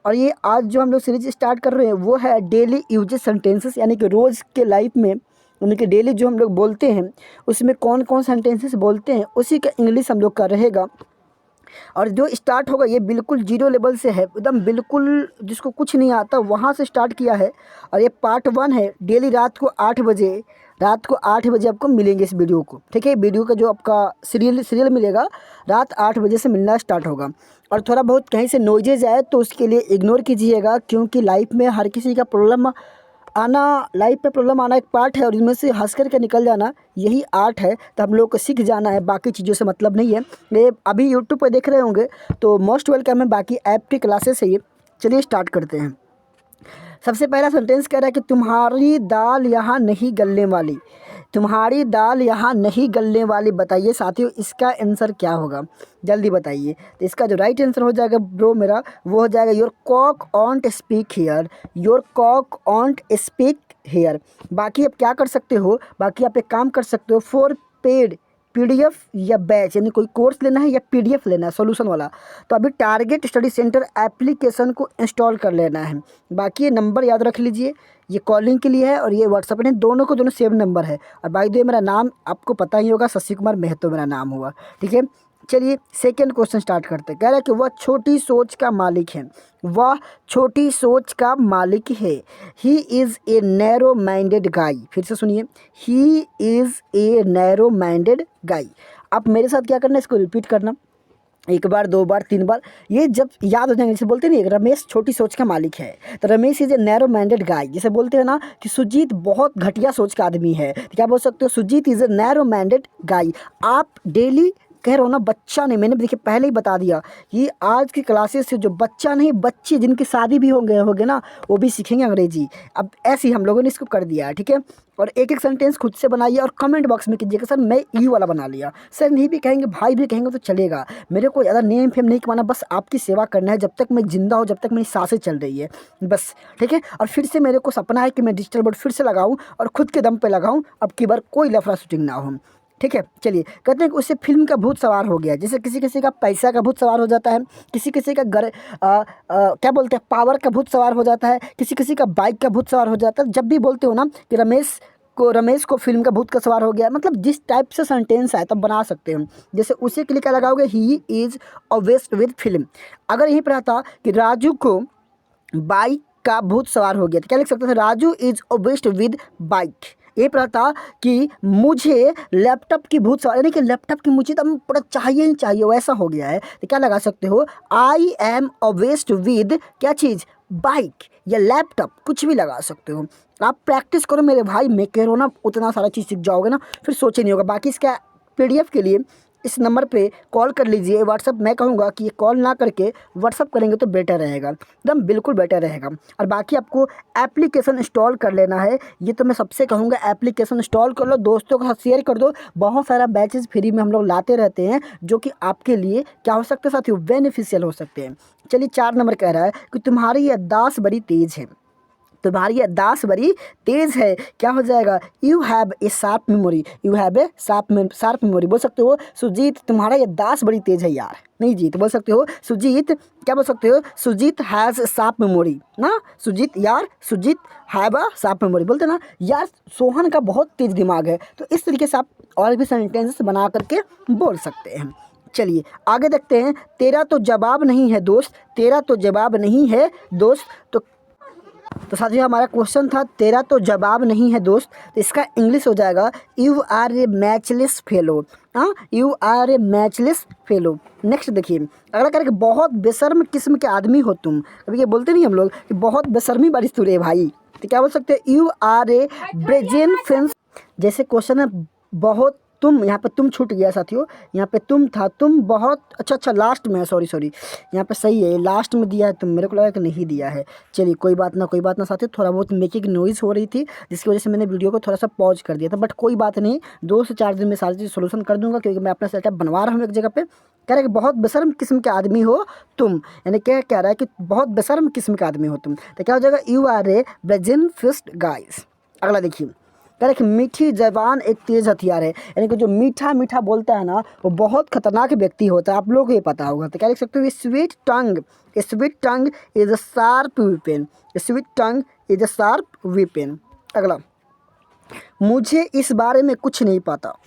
और ये आज जो हम लोग सीरीज स्टार्ट कर रहे हैं वो है डेली यूजेज सेंटेंसेस, यानी कि रोज़ के लाइफ में, यानी कि डेली जो हम लोग बोलते हैं उसमें कौन कौन सेंटेंसेस बोलते हैं उसी का इंग्लिश हम लोग का रहेगा। और जो स्टार्ट होगा ये बिल्कुल जीरो लेवल से है, एकदम बिल्कुल जिसको कुछ नहीं आता वहाँ से स्टार्ट किया है। और ये पार्ट 1 है। डेली रात को 8 बजे, आपको मिलेंगे इस वीडियो को, ठीक है। वीडियो का जो आपका सीरियल मिलेगा रात 8 बजे से मिलना स्टार्ट होगा। और थोड़ा बहुत कहीं से नॉइजेज आए तो उसके लिए इग्नोर कीजिएगा, क्योंकि लाइफ में हर किसी का लाइफ में प्रॉब्लम आना एक पार्ट है, और इनमें से हंस कर के निकल जाना यही आर्ट है। तो हम लोग को सीख जाना है, बाकी चीज़ों से मतलब नहीं है। ये अभी यूट्यूब पर देख रहे होंगे तो मोस्ट वेलकम है, बाकी ऐप की क्लासेस है ये। चलिए स्टार्ट करते हैं। सबसे पहला सेंटेंस कह रहा है कि तुम्हारी दाल यहाँ नहीं गलने वाली। तुम्हारी दाल यहाँ नहीं गलने वाली, बताइए साथियों इसका आंसर क्या होगा, जल्दी बताइए। तो इसका जो राइट आंसर हो जाएगा ब्रो मेरा, वो हो जाएगा your cock won't speak here. Your cock won't speak here. बाकी आप क्या कर सकते हो, बाकी आप एक काम कर सकते हो, फॉर पेड पीडीएफ या बैच, यानी कोई कोर्स लेना है या पीडीएफ लेना है सॉल्यूशन वाला, तो अभी टारगेट स्टडी सेंटर एप्लीकेशन को इंस्टॉल कर लेना है। बाकी ये नंबर याद रख लीजिए, ये कॉलिंग के लिए है और ये व्हाट्सएप में, दोनों को दोनों सेम नंबर है। और बाय द वे मेरा नाम आपको पता ही होगा, शशि कुमार महतो मेरा नाम हुआ, ठीक है। चलिए सेकंड क्वेश्चन स्टार्ट करते हैं। कह रहा है कि वह छोटी सोच का मालिक है। वह छोटी सोच का मालिक है। He is A narrow minded गाई। फिर से सुनिए, ही इज़ ए नैरो माइंडेड गाई। आप मेरे साथ क्या करना है, इसको रिपीट करना, एक बार, 2 बार, 3 बार। ये जब याद हो जाएंगे, जैसे बोलते नहीं, रमेश छोटी सोच का मालिक है, तो Ramesh is a narrow minded guy. जैसे बोलते हैं ना कि सुजीत बहुत घटिया सोच का आदमी है, तो क्या बोल सकते हो, Sujeet is a narrow minded guy. आप डेली कह रहे हो ना, बच्चा नहीं, मैंने देखिए पहले ही बता दिया कि आज की क्लासेस से जो बच्चा नहीं, बच्चे जिनकी शादी भी होंगे ना, वो भी सीखेंगे अंग्रेजी। अब ऐसे ही हम लोगों ने इसको कर दिया है, ठीक है। और एक एक सेंटेंस खुद से बनाइए और कमेंट बॉक्स में कीजिएगा, सर मैं यू वाला बना लिया, सर नहीं भी कहेंगे, भाई भी कहेंगे तो चलेगा। मेरे को ज़्यादा नेम फेम नहीं कमाना, बस आपकी सेवा करना है, जब तक मैं जिंदा हूँ, जब तक मेरी सांसें चल रही है, बस, ठीक है। और फिर से मेरे को सपना है कि मैं डिजिटल बोर्ड फिर से लगाऊँ और खुद के दम पे लगाऊँ, अब की बार कोई लफड़ा शूटिंग ना हो, ठीक है। चलिए, कहते हैं कि उससे फिल्म का भूत सवार हो गया। जैसे किसी किसी का पैसा का भूत सवार हो जाता है, किसी किसी का क्या बोलते हैं, पावर का भूत सवार हो जाता है, किसी किसी का बाइक का भूत सवार हो जाता है। जब भी बोलते हो ना कि रमेश को फिल्म का भूत का सवार हो गया, मतलब जिस टाइप से सेंटेंस आए तब बना सकते हैं। जैसे उसी के लिए क्या लगाओगे, he is obsessed with film. अगर यहीं पर आता कि राजू को बाइक का भूत सवार हो गया, तो क्या लिख सकते थे, Raju is obsessed with bike. ये पता था कि मुझे लैपटॉप की भूत सवार, यानी कि लैपटॉप की मुझे तो पूरा चाहिए ही चाहिए, वैसा हो गया है। तो क्या लगा सकते हो, आई एम ऑब्सेस्ड विद क्या चीज़, बाइक या लैपटॉप, कुछ भी लगा सकते हो। आप प्रैक्टिस करो मेरे भाई, मैं कह रहा हूँ ना, उतना सारा चीज़ सीख जाओगे ना, फिर सोचे नहीं होगा। बाकी इसका पीडीएफ के लिए इस नंबर पे कॉल कर लीजिए, व्हाट्सअप मैं कहूँगा कि ये कॉल ना करके व्हाट्सअप करेंगे तो बेटर रहेगा, एकदम बिल्कुल बेटर रहेगा। और बाकी आपको एप्लीकेशन इंस्टॉल कर लेना है, ये तो मैं सबसे कहूँगा, एप्लीकेशन इंस्टॉल कर लो, दोस्तों के साथ शेयर कर दो। बहुत सारा बैचेस फ्री में हम लोग लाते रहते हैं, जो कि आपके लिए क्या हो सकते हैं साथियों, बेनिफिशियल हो सकते हैं। चलिए 4 नंबर कह रहा है कि तुम्हारी याददाश्त बड़ी तेज़ है। तुम्हारी याददाश्त बड़ी तेज़ है, क्या हो जाएगा, you have a sharp memory. You have a sharp memory. बोल सकते हो, सुजीत तुम्हारा याददाश्त बड़ी तेज़ है यार, नहीं जीत, बोल सकते हो सुजीत, क्या बोल सकते हो, सुजीत हैज़ शार्प मेमोरी ना, सुजीत यार, Sujit have a sharp memory, बोलते ना यार सोहन का बहुत तेज़ दिमाग है। तो इस तरीके से आप और भी सेंटेंसेस बना करके बोल सकते हैं। चलिए आगे देखते हैं। तेरा तो जवाब नहीं है दोस्त, तेरा तो जवाब नहीं है दोस्त। तो साथियों हमारा क्वेश्चन था तेरा तो जवाब नहीं है दोस्त, तो इसका इंग्लिश हो जाएगा you are a matchless fellow. हाँ, you are a matchless fellow. Next देखिए, अगला करें कि बहुत बेशर्म किस्म के आदमी हो तुम। कभी ये बोलते नहीं हम लोग कि बहुत बेशर्मी बारिश तू रे भाई, तो क्या बोल सकते हैं, you are a brazen face. जैसे क्वेश्चन है बहुत, तुम, यहाँ पे तुम छूट गया साथियों, यहाँ पे तुम था, तुम बहुत, अच्छा लास्ट में है, सॉरी यहाँ पे सही है, लास्ट में दिया है तुम, मेरे को लगा कि नहीं दिया है। चलिए कोई बात ना साथियों, थोड़ा बहुत मेकिंग नॉइज़ हो रही थी जिसकी वजह से मैंने वीडियो को थोड़ा सा पॉज कर दिया था, बट कोई बात नहीं, 2 से 4 दिन में सारी चीज़ सोल्यूशन कर दूंगा, क्योंकि मैं अपना सेटअप बनवा रहा हूँ एक जगह पे। कह रहा है कि बहुत बेशर्म किस्म के आदमी हो तुम, यानी क्या कह रहा है कि बहुत बेशर्म किस्म के आदमी हो तुम, तो क्या हो जाएगा, you are a brazen faced guys. अगला देखिए, कह रहे कि मीठी ज़बान एक तेज़ हथियार है, यानी कि जो मीठा मीठा बोलता है ना वो बहुत खतरनाक व्यक्ति होता है, आप लोगों को ये पता होगा। तो क्या लिख सकते हो, sweet tongue is a sharp weapon, sweet tongue is a sharp weapon. अगला, मुझे इस बारे में कुछ नहीं पता,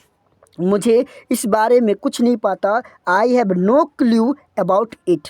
मुझे इस बारे में कुछ नहीं पता, I have no clue about it,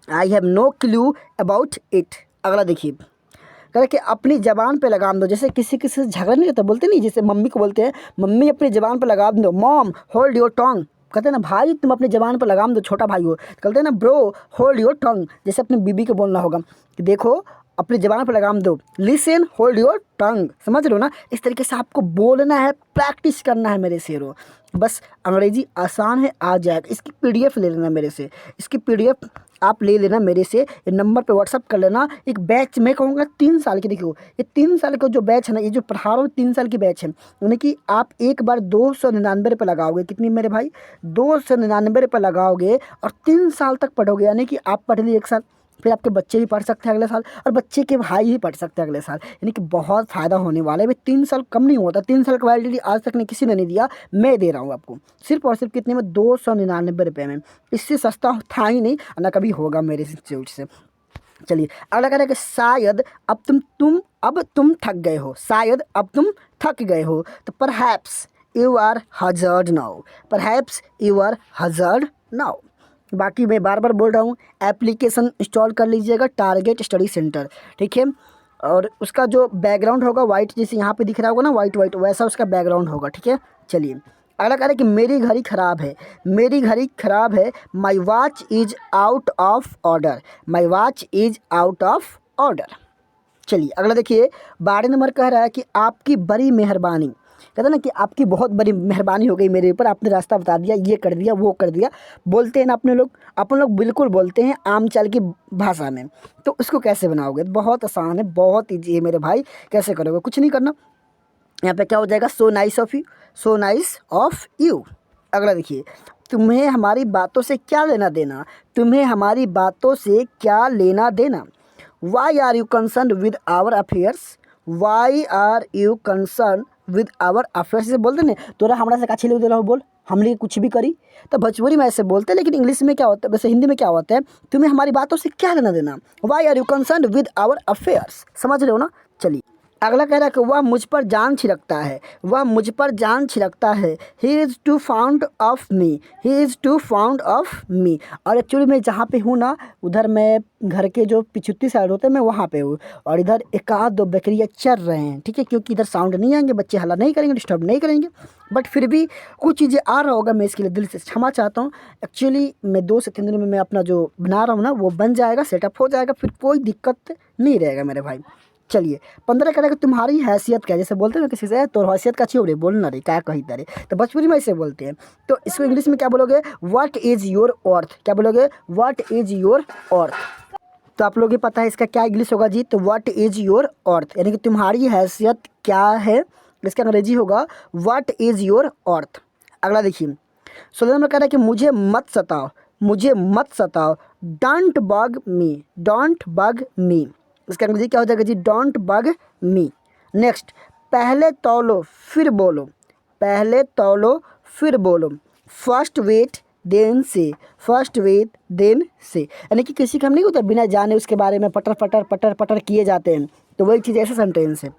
I have no clue about it. अगला देखिए, कह रहे कि अपनी ज़बान पे लगाम दो, जैसे किसी किसी से झगड़ा नहीं होता, बोलते नहीं, जैसे मम्मी को बोलते हैं मम्मी अपनी ज़बान पे लगाम दो, मॉम होल्ड योर टंग, कहते हैं ना भाई तुम अपनी ज़बान पर लगाम दो, छोटा भाई हो, कहते हैं ना ब्रो होल्ड योर टंग, जैसे अपनी बीबी को बोलना होगा कि देखो अपनी ज़बान पर लगाम दो, लिसन होल्ड योर टंग, समझ रहे हो ना। इस तरीके से आपको बोलना है, प्रैक्टिस करना है मेरे शेरों। बस अंग्रेजी आसान है, आ जाएगा। इसकी पीडीएफ ले लेना मेरे से, इसकी पीडीएफ आप ले लेना मेरे से, ये नंबर पे व्हाट्सअप कर लेना। एक बैच मैं कहूँगा 3 साल की, देखियो ये 3 साल का जो बैच है ना, ये जो पढ़ा रहा हूँ 3 साल की बैच है, यानी कि आप एक बार 299 रुपये लगाओगे, कितनी मेरे भाई 299 रुपये लगाओगे और 3 साल तक पढ़ोगे, यानी कि आप पढ़ लिए 1 साल, फिर आपके बच्चे भी पढ़ सकते हैं अगले साल और बच्चे के भाई भी पढ़ सकते हैं अगले साल, यानी कि बहुत फ़ायदा होने वाला है भाई। 3 साल कम नहीं होता, 3 साल का वैलिडिटी आज तक ने किसी ने नहीं दिया, मैं दे रहा हूँ आपको सिर्फ और सिर्फ कितने में, 299 रुपये में। इससे सस्ता था ही नहीं, ना कभी होगा मेरे इंस्टीट्यूट से। चलिए अगला कह रहा है कि शायद अब तुम थक गए हो, शायद अब तुम थक गए हो, तो perhaps you are hazard now, perhaps you are hazard now. बाकी मैं बार बार बोल रहा हूँ, एप्लीकेशन इंस्टॉल कर लीजिएगा टारगेट स्टडी सेंटर, ठीक है। और उसका जो बैकग्राउंड होगा वाइट, जैसे यहाँ पे दिख रहा होगा ना वाइट वाइट, वैसा उसका बैकग्राउंड होगा, ठीक है। चलिए अगला कह रहा है कि मेरी घड़ी ख़राब है, मेरी घड़ी ख़राब है, my watch is out of order, my watch is out of order. चलिए अगला देखिए, 12 नंबर कह रहा है कि आपकी बड़ी मेहरबानी, कहते हैं ना कि आपकी बहुत बड़ी मेहरबानी हो गई मेरे ऊपर, आपने रास्ता बता दिया, ये कर दिया वो कर दिया, बोलते हैं ना अपने लोग, अपन लोग बिल्कुल बोलते हैं आम चाल की भाषा में। तो उसको कैसे बनाओगे, बहुत आसान है, बहुत ईजी है मेरे भाई। कैसे करोगे, कुछ नहीं करना, यहाँ पे क्या हो जाएगा, so nice of you, so nice of you. अगला देखिए, तुम्हें हमारी बातों से क्या लेना देना, तुम्हें हमारी बातों से क्या लेना देना, why are you concern with our affairs, why are you concern with our affairs, से बोलते ना तोरा हमारा से काछी ले दे रहा हो, बोल हमने कुछ भी करी, तो भोजपुरी में ऐसे बोलते हैं, लेकिन इंग्लिश में क्या होता है, वैसे हिंदी में क्या होता है, तुम्हें हमारी बातों से क्या लेना देना, why are you concern with our affairs, समझ रहे हो ना। चलिए अगला कह रहा है कि वह मुझ पर जान छिड़कता है, वह मुझ पर जान छिड़कता है, he is too found of me, he is too found of me. और एक्चुअली मैं जहाँ पे हूँ ना, उधर मैं घर के जो पिछुत्ती साइड होते हैं मैं वहाँ पे हूँ, और इधर एक आध दो बकरियाँ चर रहे हैं, ठीक है, क्योंकि इधर साउंड नहीं आएंगे, बच्चे हल्ला नहीं करेंगे, डिस्टर्ब नहीं करेंगे, बट फिर भी कुछ चीज़ें आ रहा होगा, मैं इसके लिए दिल से क्षमा चाहता हूँ। एक्चुअली मैं 2 से 3 दिन में मैं अपना जो बना रहा हूँ ना वो बन जाएगा, सेटअप हो जाएगा, फिर कोई दिक्कत नहीं रहेगा मेरे भाई। चलिए 15 कह रहा है कि तुम्हारी हैसियत क्या है, जैसे बोलते हैं ना किसी से तो हैसियत का अच्छी हो रही बोलना रही क्या कही तारे, तो भोजपुरी में ऐसे बोलते हैं, तो इसको इंग्लिश में क्या बोलोगे, व्हाट इज़ योर अर्थ, क्या बोलोगे, व्हाट इज़ योर अर्थ। तो आप लोग ये पता है इसका क्या इंग्लिश होगा जी, तो व्हाट इज़ योर अर्थ, यानी कि तुम्हारी हैसियत क्या है, इसका अंग्रेजी होगा व्हाट इज़ योर अर्थ। अगला देखिए 16 नंबर कह रहा है कि मुझे मत सताओ, मुझे मत सताओ, don't bug me, don't bug me, इसका अंग्रेजी क्या हो जाएगा जी, डोंट बग मी। नेक्स्ट, पहले तौलो फिर बोलो, पहले तौलो फिर बोलो, first weight then say, first weight then say, यानी कि किसी का हम नहीं होता बिना जाने उसके बारे में पटर पटर पटर पटर किए जाते हैं, तो वही चीज़ ऐसा सेंटेंस है।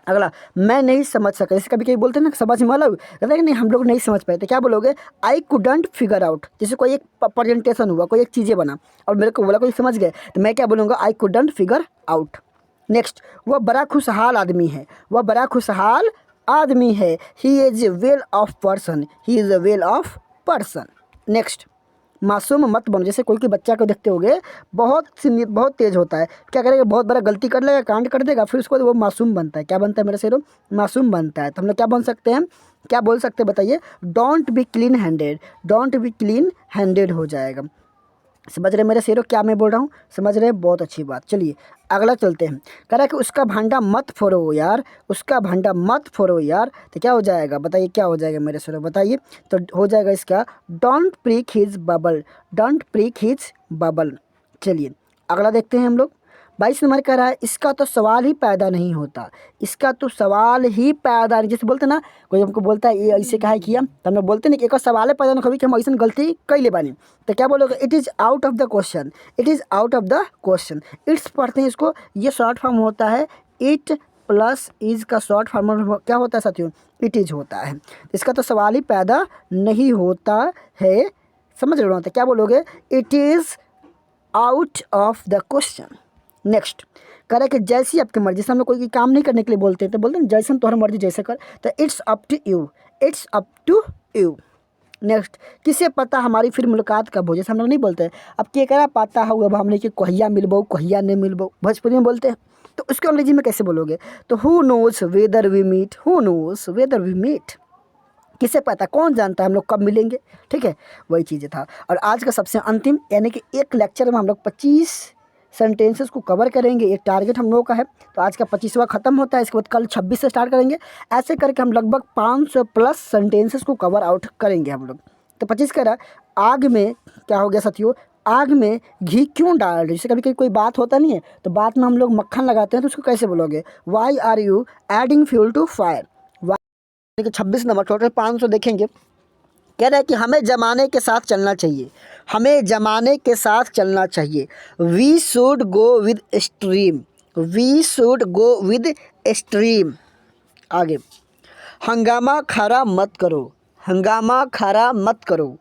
अगला, मैं नहीं समझ सका, जैसे कभी कभी बोलते हैं ना समझ में अलग, कहते हैं नहीं हम लोग नहीं समझ पाए, तो क्या बोलोगे, आई कुडंट फिगर आउट, जैसे कोई एक प्रेजेंटेशन हुआ, कोई एक चीज़ें बना और मेरे को बोला कोई समझ गए, तो मैं क्या बोलूँगा, I couldn't figure out. Next, वह बड़ा खुशहाल आदमी है, वह बड़ा खुशहाल आदमी है, he is well of person, he is a well of person. Next, मासूम मत बनो, जैसे कोई बच्चा को देखते होगे बहुत तेज़ होता है, क्या करेगा, बहुत बड़ा गलती कर लेगा, कांड कर देगा, फिर उसको वो मासूम बनता है, क्या बनता है मेरे शेरों, मासूम बनता है। तो हम लोग क्या बन सकते हैं, क्या बोल सकते हैं बताइए, don't be clean handed, don't be clean handed हो जाएगा। समझ रहे मेरे शेरों क्या मैं बोल रहा हूँ, समझ रहे, बहुत अच्छी बात। चलिए अगला चलते हैं, कह रहा है कि उसका भांडा मत फोड़ो यार, उसका भांडा मत फोड़ो यार, तो क्या हो जाएगा बताइए, क्या हो जाएगा मेरे शेरों बताइए, तो हो जाएगा इसका don't prick his bubble, don't prick his bubble. चलिए अगला देखते हैं हम लोग, 22 नंबर कह रहा है इसका तो सवाल ही पैदा नहीं होता, इसका तो सवाल ही पैदा नहीं, जैसे बोलते ना कोई हमको बोलता है ये ऐसे काहे किया, तो हम लोग बोलते नहीं कि एक सवाल है पैदा नहीं कभी कि हम ऐसा गलती कैले बानी, तो क्या बोलोगे, it is out of the question, it is out of the question. It's पढ़ते हैं इसको, ये शॉर्ट फॉर्म होता है, इट प्लस इज का शॉर्ट फॉर्म क्या होता है साथियों, इट इज होता है। इसका तो सवाल ही पैदा नहीं होता है, समझ रहे हो ना, तो क्या बोलोगे, it is out of the question. Next कह रहा है कि जैसी आपकी मर्जी, से हम लोग कोई काम नहीं करने के लिए बोलते हैं तो बोलते हैं जैसे तुम्हारी मर्जी जैसे कर, तो it's up to you, it's up to you. Next किसे पता हमारी फिर मुलाकात कब हो, जैसे हम लोग नहीं बोलते अब केकरा पता होगा अब हमने कि कहिया मिलबो कहिया नहीं मिलबो, भोजपुरी में बोलते हैं, तो उसको अंग्रेजी में कैसे बोलोगे, तो who knows whether we meet, who knows whether we meet, किसे पता, कौन जानता है हम लोग कब मिलेंगे, ठीक है, वही चीज़ें था। और आज का सबसे अंतिम यानी कि एक लेक्चर में हम लोग 25 सेंटेंसेस को कवर करेंगे, ये टारगेट हम लोगों का है। तो आज का 25वां ख़त्म होता है, इसके बाद कल 26 से स्टार्ट करेंगे, ऐसे करके हम लगभग 500 प्लस सेंटेंसेस को कवर आउट करेंगे हम लोग। तो 25 कह रहा आग में क्या हो गया साथियों, आग में घी क्यों डाल रहे, जैसे कभी कभी कोई बात होता नहीं है तो बात में हम लोग मक्खन लगाते हैं, तो उसको कैसे बोलोगे, why are you adding fuel to fire. देखिए 26 नंबर, टोटल 500 देखेंगे। कह रहा है कि हमें ज़माने के साथ चलना चाहिए, हमें ज़माने के साथ चलना चाहिए, we should go with stream, we should go with stream. आगे हंगामा खड़ा मत करो, हंगामा खड़ा मत करो,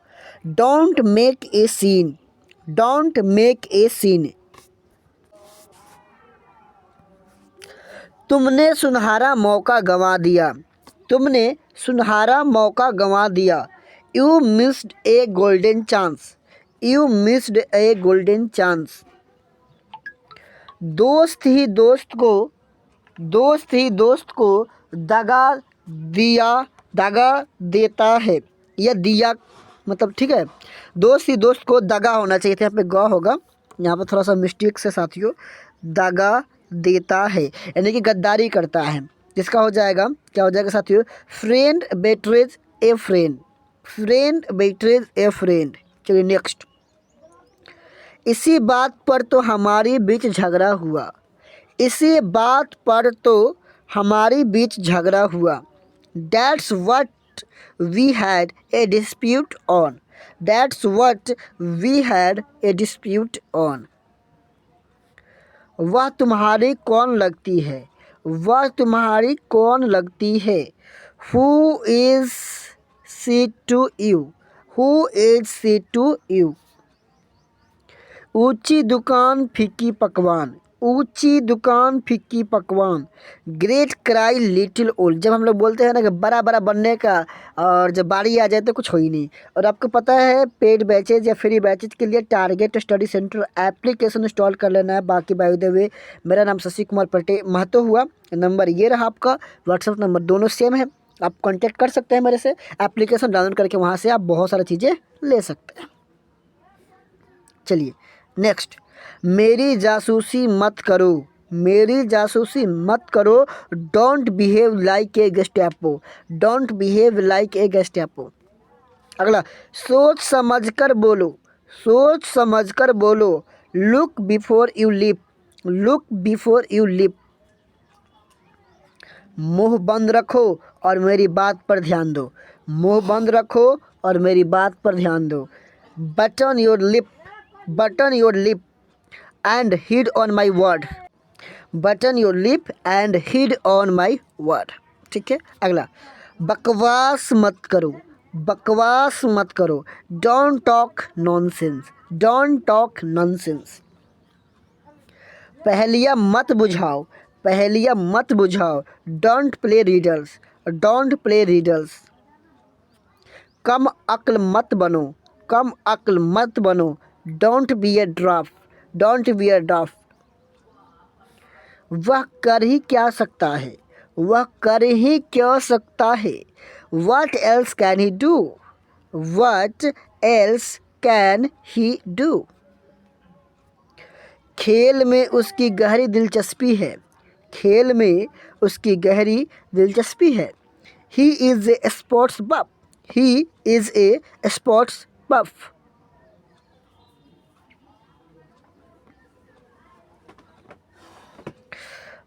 don't make a scene, don't make a scene. तुमने सुनहरा मौका गंवा दिया, तुमने सुनहरा मौका गंवा दिया, you missed A golden chance, you missed A golden chance. दोस्त ही दोस्त को, दोस्त ही दोस्त को दगा दिया, दगा देता है, या दिया मतलब ठीक है, दोस्त ही दोस्त को दगा होना चाहिए था, यहाँ पे ग होगा, यहाँ पर थोड़ा सा मिस्टेक से साथियों, दगा देता है यानी कि गद्दारी करता है, जिसका हो जाएगा क्या हो जाएगा साथियों, friend betrays a friend, friend betrays a friend. चलिए नेक्स्ट, इसी बात पर तो हमारी बीच झगड़ा हुआ, इसी बात पर तो हमारी बीच झगड़ा हुआ, that's what we had a dispute on, that's what we had a dispute on. वह तुम्हारी कौन लगती है, वह तुम्हारी कौन लगती है, who is she to you, who is she to you. ऊंची दुकान फीकी पकवान, ऊंची दुकान फीकी पकवान, ग्रेट क्राई लिटिल ओल्ड। जब हम लोग बोलते हैं ना कि बड़ा बड़ा बनने का और जब बारी आ जाए तो कुछ हो ही नहीं। और आपको पता है पेड बैचेज या फ्री बैचेज के लिए target study centre application install कर लेना है। बाकी बाय द वे मेरा नाम शशि कुमार पटेल महतो हुआ, नंबर ये रहा आपका, व्हाट्सअप नंबर दोनों सेम है, आप कॉन्टैक्ट कर सकते हैं मेरे से, एप्लीकेशन डाउनलोड करके वहाँ से आप बहुत सारी चीज़ें ले सकते हैं। चलिए नेक्स्ट, मेरी जासूसी मत करो, मेरी जासूसी मत करो, don't behave like a Gestapo, don't behave like a Gestapo. अगला, सोच समझकर बोलो, सोच समझकर बोलो, look before you lip, look before you lip. मुंह बंद रखो और मेरी बात पर ध्यान दो, मुंह बंद रखो और मेरी बात पर ध्यान दो। Button your lip, button your lip and heed on my word, button your lip and heed on my word. ठीक है। अगला, बकवास मत करो, बकवास मत करो, don't talk nonsense, don't talk nonsense. पहेलियाँ मत बुझाओ, पहेलियाँ मत बुझाओ, don't play riddles, don't play riddles. कम अक्ल मत बनो, कम अक्ल मत बनो, don't be a draft, don't be a draft. वह कर ही क्या सकता है, वह कर ही क्या सकता है, what else can he do, what else can he do. खेल में उसकी गहरी दिलचस्पी है, खेल में उसकी गहरी दिलचस्पी है। He is a sports buff, he is a sports buff.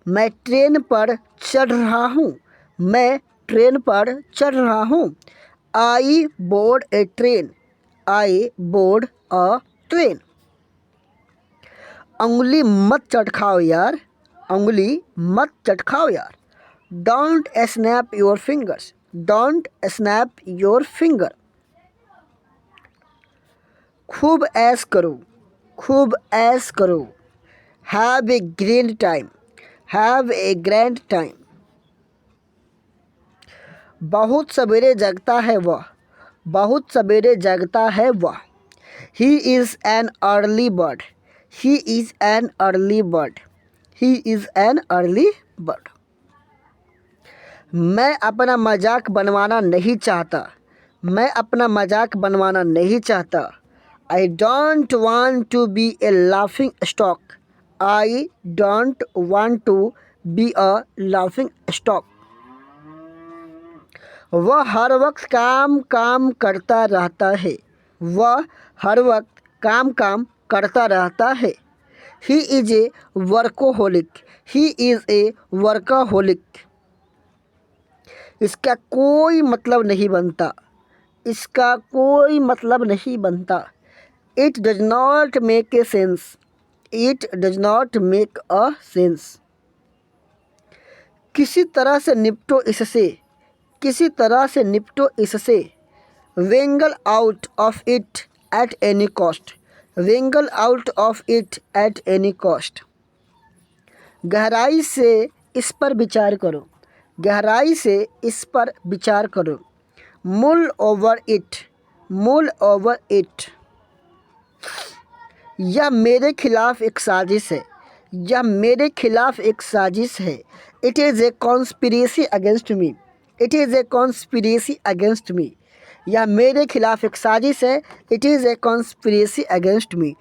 मैं ट्रेन पर चढ़ रहा हूँ, मैं ट्रेन पर चढ़ रहा हूँ। आई बोर्ड ए ट्रेन, आई बोर्ड अ ट्रेन। उंगली मत चटखाओ यार, उंगली मत चटखाओ यार। Don't snap your fingers, don't snap your finger. खूब ऐश करो, खूब ऐश करो। Have a grand time, have a grand time. बहुत सवेरे जगता है वह, बहुत सवेरे जगता है वह। He is an early bird, he is an early bird, he is an early bird. मैं अपना मजाक बनवाना नहीं चाहता, मैं अपना मजाक बनवाना नहीं चाहता। I don't want to be a laughing stock, I don't want to be a laughing stock. वह हर वक्त काम काम करता रहता है, वह हर वक्त काम काम करता रहता है। He is a workaholic, he is a workaholic. इसका कोई मतलब नहीं बनता, इसका कोई मतलब नहीं बनता। It does not make a sense, it does not make a sense. किसी तरह से निपटो इससे, किसी तरह से निपटो इससे। Wangle out of it at any cost, wangle out of it at any cost. गहराई से इस पर विचार करो, गहराई से इस पर विचार करो। मुल ओवर इट, मुल ओवर इट। यह मेरे खिलाफ एक साजिश है, यह मेरे खिलाफ एक साजिश है। It is a conspiracy against me, it is a conspiracy against me. यह मेरे खिलाफ एक साजिश है, it is a conspiracy against me.